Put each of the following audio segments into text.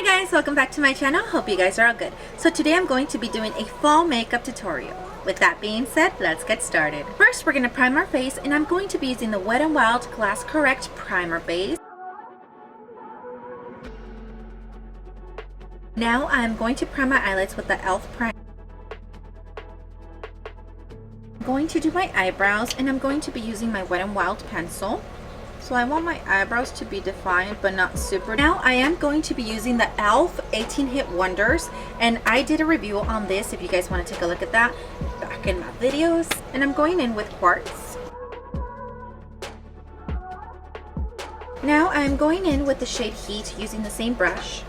Hi guys, welcome back to my channel. Hope you guys are all good. So today I'm going to be doing a fall makeup tutorial. With that being said, let's get started. First, we're going to prime our face, and I'm going to be using the Wet n Wild Glass Correct Primer Base. Now I'm going to prime my eyelids with the e.l.f. primer. I'm going to do my eyebrows, and I'm going to be using my Wet n Wild pencil. So I want my eyebrows to be defined but not super. Now I am going to be using the e.l.f. 18 Hit Wonders, and I did a review on this if you guys want to take a look at that back in my videos. And I'm going in with Quartz. Now I'm going in with the shade Heat using the same brush.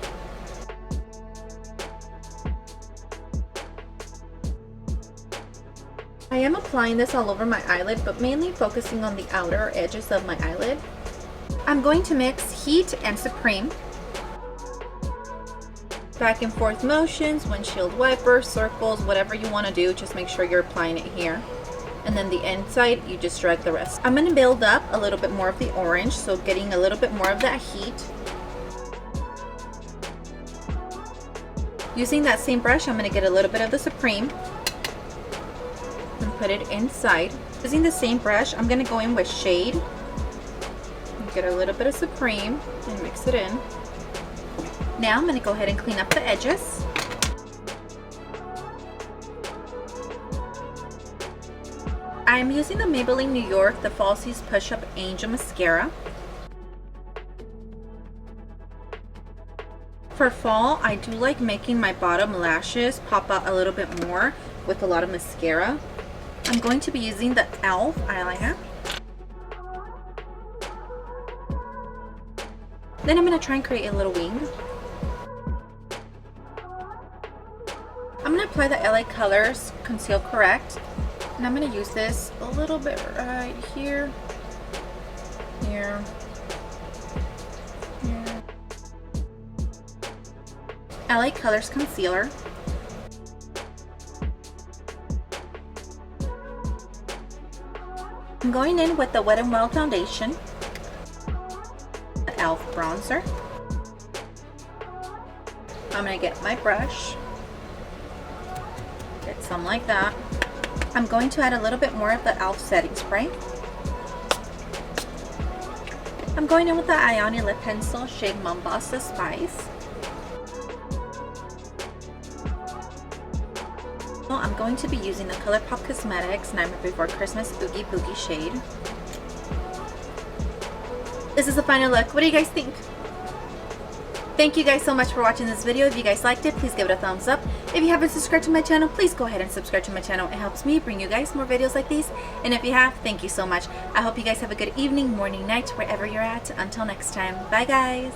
I am applying this all over my eyelid, but mainly focusing on the outer edges of my eyelid. I'm going to mix Heat and Supreme. Back and forth motions, windshield wipers, circles, whatever you want to do, just make sure you're applying it here. And then the inside, you just drag the rest. I'm going to build up a little bit more of the orange, so getting a little bit more of that heat. Using that same brush, I'm going to get a little bit of the Supreme and put it inside. Using the same brush, I'm going to go in with Shade and get a little bit of Supreme and mix it in. Now I'm going to go ahead and clean up the edges. I'm using the Maybelline New York, the Falsies Push Up Angel Mascara. For fall, I do like making my bottom lashes pop out a little bit more with a lot of mascara. I'm going to be using the e.l.f. eyeliner. Then I'm going to try and create a little wing. I'm going to apply the LA Colors Conceal Correct. And I'm going to use this a little bit right here, here, here. LA Colors Concealer. I'm going in with the Wet n Wild foundation, the e.l.f. bronzer. I'm going to get my brush, get some like that. I'm going to add a little bit more of the e.l.f. setting spray. I'm going in with the Ioni lip pencil, shade Mombasa Spice. I'm going to be using the ColourPop Cosmetics Nightmare Before Christmas Oogie Boogie shade. This is the final look. What do you guys think? Thank you guys so much for watching this video. If you guys liked it, please give it a thumbs up. If you haven't subscribed to my channel, please go ahead and subscribe to my channel. It helps me bring you guys more videos like these. And if you have, thank you so much. I hope you guys have a good evening, morning, night, wherever you're at. Until next time. Bye guys.